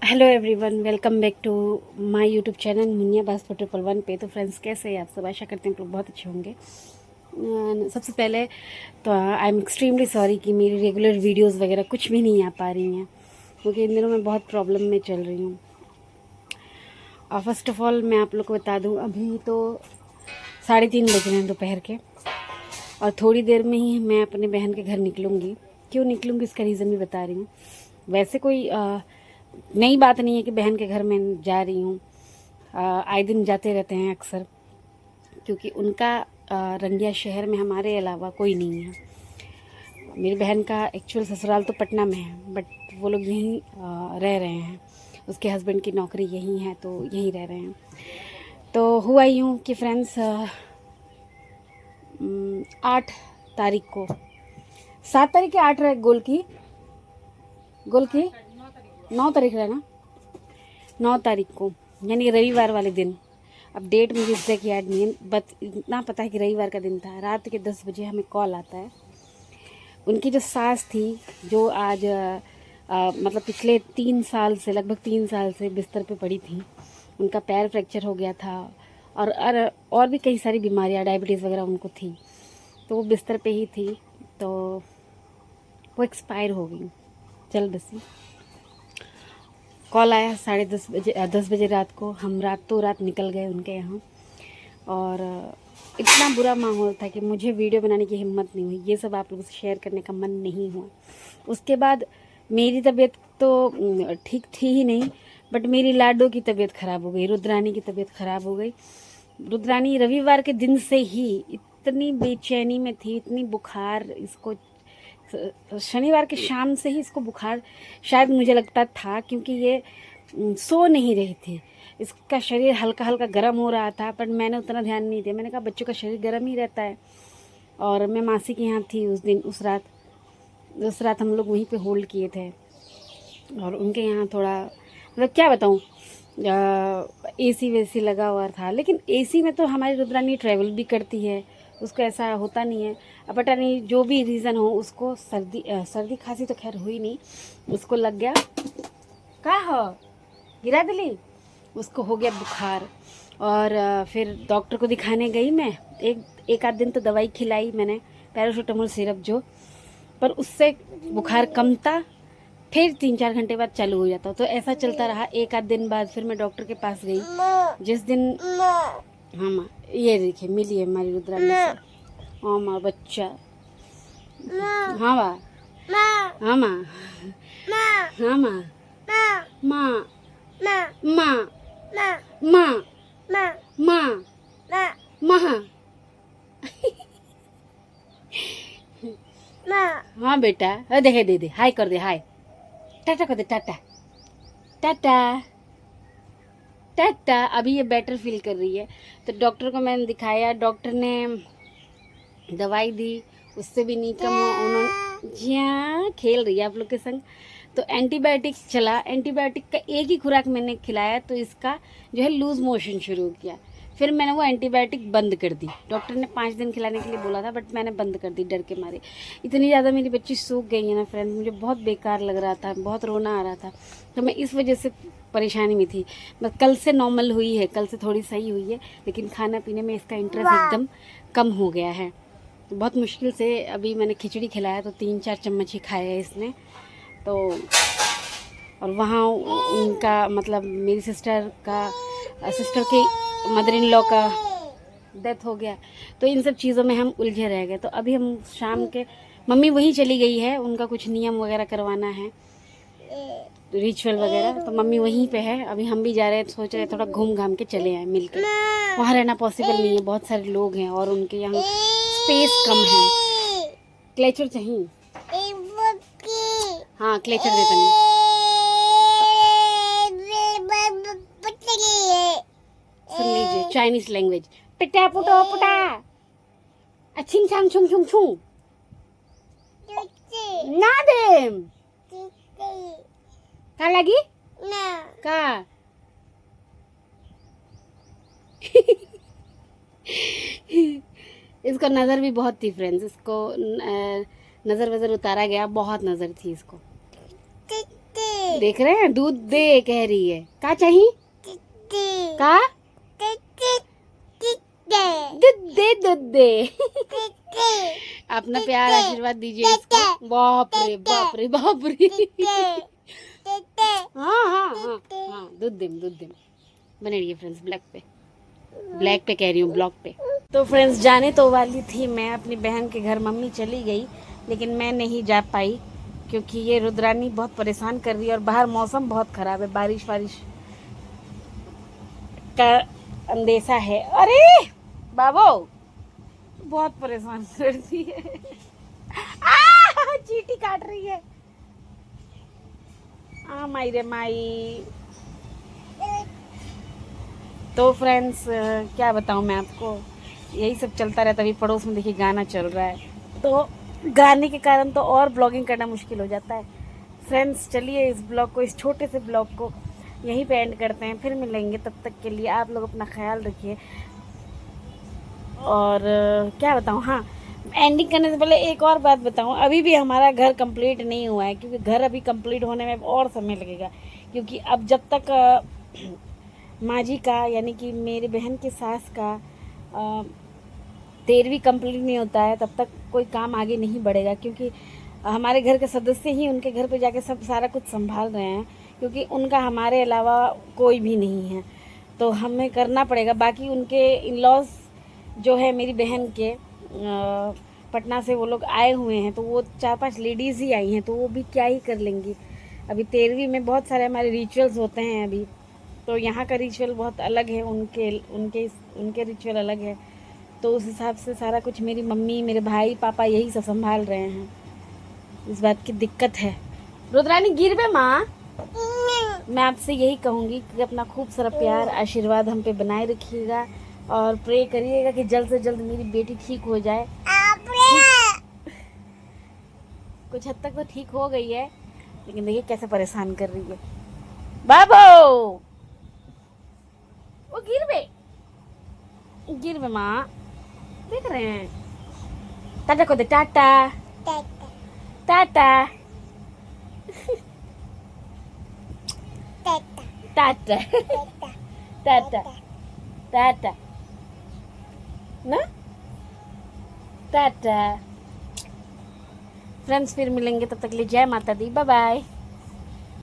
Hello everyone, welcome back to my YouTube channel मुनिया बास्पो 111 पे। तो फ्रेंड्स, कैसे हैं आप सब? आशा करते हैं आप लोग बहुत अच्छे होंगे। सबसे पहले तो आई एम एक्सट्रीमली सॉरी कि मेरी रेगुलर वीडियोस वगैरह कुछ भी नहीं आ पा रही हैं, क्योंकि इन दिनों मैं बहुत प्रॉब्लम में चल रही हूँ। और फर्स्ट ऑफ ऑल मैं आप लोग को बता दूँ, अभी तो 3:30 बज रहे हैं दोपहर के, और थोड़ी देर में ही मैं अपने बहन के घर निकलूँगी। क्यों निकलूँगी इसका रीज़न भी बता रही हूँ। वैसे कोई नई बात नहीं है कि बहन के घर में जा रही हूँ, आए दिन जाते रहते हैं अक्सर, क्योंकि उनका रंगिया शहर में हमारे अलावा कोई नहीं है। मेरी बहन का एक्चुअल ससुराल तो पटना में है, बट वो लोग यहीं रह रहे हैं। उसके हस्बैंड की नौकरी यहीं है, तो यहीं रह रहे हैं। तो हुआ यूँ कि फ्रेंड्स, 8 तारीख को, 7 तारीख की 8 रहे गोल की 9 तारीख रहे ना, 9 तारीख को, यानी रविवार वाले दिन। अब डेट मुझे एग्जैक्ट याद नहीं है, बट इतना पता है कि रविवार का दिन था। रात के 10 बजे हमें कॉल आता है। उनकी जो सास थी, जो आज मतलब पिछले 3 साल से, लगभग 3 साल से बिस्तर पे पड़ी थी। उनका पैर फ्रैक्चर हो गया था, और भी कई सारी बीमारियां, डायबिटीज़ वगैरह उनको थी, तो वो बिस्तर पे ही थी। तो वो एक्सपायर हो गई जल्द बसी। कॉल आया 10:30 बजे रात को। हम रात निकल गए उनके यहाँ, और इतना बुरा माहौल था कि मुझे वीडियो बनाने की हिम्मत नहीं हुई, ये सब आप लोगों से शेयर करने का मन नहीं हुआ। उसके बाद मेरी तबीयत तो ठीक थी ही नहीं, बट मेरी लाडो की तबीयत ख़राब हो गई, रुद्रानी की तबीयत ख़राब हो गई। रुद्रानी रविवार के दिन से ही इतनी बेचैनी में थी, इतनी बुखार इसको, शनिवार के शाम से ही इसको बुखार शायद मुझे लगता था, क्योंकि ये सो नहीं रही थी। इसका शरीर हल्का हल्का गर्म हो रहा था, पर मैंने उतना ध्यान नहीं दिया। मैंने कहा बच्चों का शरीर गर्म ही रहता है। और मैं मासी के यहाँ थी उस दिन, उस रात हम लोग वहीं पे होल्ड किए थे। और उनके यहाँ थोड़ा, मतलब क्या बताऊँ, एसी वेसी लगा हुआ था, लेकिन एसी में तो हमारी रुद्रानी ट्रैवल भी करती है, उसको ऐसा होता नहीं है। अब पता नहीं जो भी रीज़न हो, उसको सर्दी खांसी तो खैर हुई नहीं, उसको लग गया, का हो गिरा दिली, उसको हो गया बुखार। और फिर डॉक्टर को दिखाने गई मैं। एक आध दिन तो दवाई खिलाई मैंने, पैरासीटामोल सिरप जो, पर उससे बुखार कम था। फिर 3-4 घंटे बाद चालू हो जाता, तो ऐसा चलता रहा। एक आध दिन बाद फिर मैं डॉक्टर के पास गई, जिस दिन, हाँ माँ, ये देखिए मिली है हमारी रुद्रानी से। हाँ माँ, बच्चा, हाँ माँ, हाँ माँ, हाँ माँ, माँ, माँ, माँ, माँ, माँ, हाँ बेटा, देखे, दे दे, हाय कर दे, हाय, टाटा कर दे, टाटा टाटा टाटा। अभी ये बेटर फील कर रही है, तो डॉक्टर को मैंने दिखाया, डॉक्टर ने दवाई दी, उससे भी नहीं कम हुआ। उन्होंने, जी हाँ, खेल रही है आप लोग के संग। तो एंटीबायोटिक चला, एंटीबायोटिक का एक ही खुराक मैंने खिलाया, तो इसका जो है लूज़ मोशन शुरू किया। फिर मैंने वो एंटीबायोटिक बंद कर दी। डॉक्टर ने 5 दिन खिलाने के लिए बोला था, बट मैंने बंद कर दी डर के मारे। इतनी ज़्यादा मेरी बच्ची सूख गई है ना फ्रेंड्स, मुझे बहुत बेकार लग रहा था, बहुत रोना आ रहा था। तो मैं इस वजह से परेशानी में थी। बस कल से नॉर्मल हुई है, कल से थोड़ी सही हुई है, लेकिन खाना पीने में इसका इंटरेस्ट एकदम कम हो गया है। तो बहुत मुश्किल से अभी मैंने खिचड़ी खिलाया, तो 3-4 चम्मच ही खाया है इसने। तो और वहाँ उनका, मतलब मेरी सिस्टर के मदर इन लॉ का डेथ हो गया, तो इन सब चीज़ों में हम उलझे रह गए। तो अभी हम शाम के, मम्मी वहीं चली गई है, उनका कुछ नियम वगैरह करवाना है, रिचुअल वगैरह, तो मम्मी वहीं पे है। अभी हम भी जा रहे हैं, सोच रहे हैं थोड़ा घूम घाम के चले आए मिलकर। वहाँ रहना पॉसिबल नहीं है, बहुत सारे लोग हैं और उनके यहाँ स्पेस कम है। क्लेचर चाहिए, हाँ क्लेचर देता नहीं, सुन लीजिए चाइनीज लैंग्वेज। पिटा पुटो पुटा, अच्छिंग छांग छुंग छुंग छुंग, ना दे का लगी का इसको नज़र भी बहुत थी फ्रेंड्स, इसको नज़र वज़र उतारा गया, बहुत नज़र थी इसको। देख रहे हैं, दूध दे कह रही है। क्या चाहिए? का दूध दे अपना प्यार आशीर्वाद दीजिए इसको। बाप रे बाप रे बाप रे। हाँ हाँ हाँ हाँ, दूध दे बने रही है फ्रेंड्स। ब्लैक पे कह रही हूँ, ब्लॉक पे। तो फ्रेंड्स जाने तो वाली थी मैं अपनी बहन के घर, मम्मी चली गई, लेकिन मैं नहीं जा पाई क्योंकि ये रुद्रानी बहुत परेशान कर रही है और बाहर मौसम बहुत ख़राब है, बारिश का अंदेशा है। अरे बाबू बहुत परेशान करती है। चींटी काट रही है। माई रे माई। तो फ्रेंड्स क्या बताऊं मैं आपको, यही सब चलता रहता। अभी पड़ोस में देखिए गाना चल रहा है, तो गाने के कारण तो और ब्लॉगिंग करना मुश्किल हो जाता है। फ्रेंड्स चलिए इस ब्लॉग को, इस छोटे से ब्लॉग को यहीं पे एंड करते हैं, फिर मिलेंगे। तब तक के लिए आप लोग अपना ख्याल रखिए। और क्या बताऊं, हाँ एंडिंग करने से पहले एक और बात बताऊं, अभी भी हमारा घर कंप्लीट नहीं हुआ है, क्योंकि घर अभी कंप्लीट होने में और समय लगेगा। क्योंकि अब जब तक माँ जी का यानी कि मेरी बहन की सास का 13वीं कंप्लीट नहीं होता है, तब तक कोई काम आगे नहीं बढ़ेगा। क्योंकि हमारे घर के सदस्य ही उनके घर पे जाके सब सारा कुछ संभाल रहे हैं, क्योंकि उनका हमारे अलावा कोई भी नहीं है, तो हमें करना पड़ेगा। बाकी उनके इन लॉज जो है मेरी बहन के पटना से वो लोग आए हुए हैं, तो वो 4-5 लेडीज़ ही आई हैं, तो वो भी क्या ही कर लेंगी। अभी 13वीं में बहुत सारे हमारे रिचुअल्स होते हैं अभी, तो यहाँ का रिचुअल बहुत अलग है, उनके रिचुअल अलग है। तो उस हिसाब से सारा कुछ मेरी मम्मी, मेरे भाई, पापा यही सब संभाल रहे हैं। इस बात की दिक्कत है। रुद्रानी गिरवे माँ, मैं आपसे यही कहूँगी कि अपना खूब सारा प्यार आशीर्वाद हम पे बनाए रखिएगा और प्रे करिएगा कि जल्द से जल्द मेरी बेटी ठीक हो जाए। कुछ हद तक तो ठीक हो गई है, लेकिन देखिए कैसे परेशान कर रही है। बाबू वो गिरवे माँ, देख रहे हैं। टाटा को दे, टाटा टाटा टाटा टाटा टाटा ना, टाटा। फ्रेंड्स फिर मिलेंगे, तब तक के लिए जय माता दी, बाय बाय।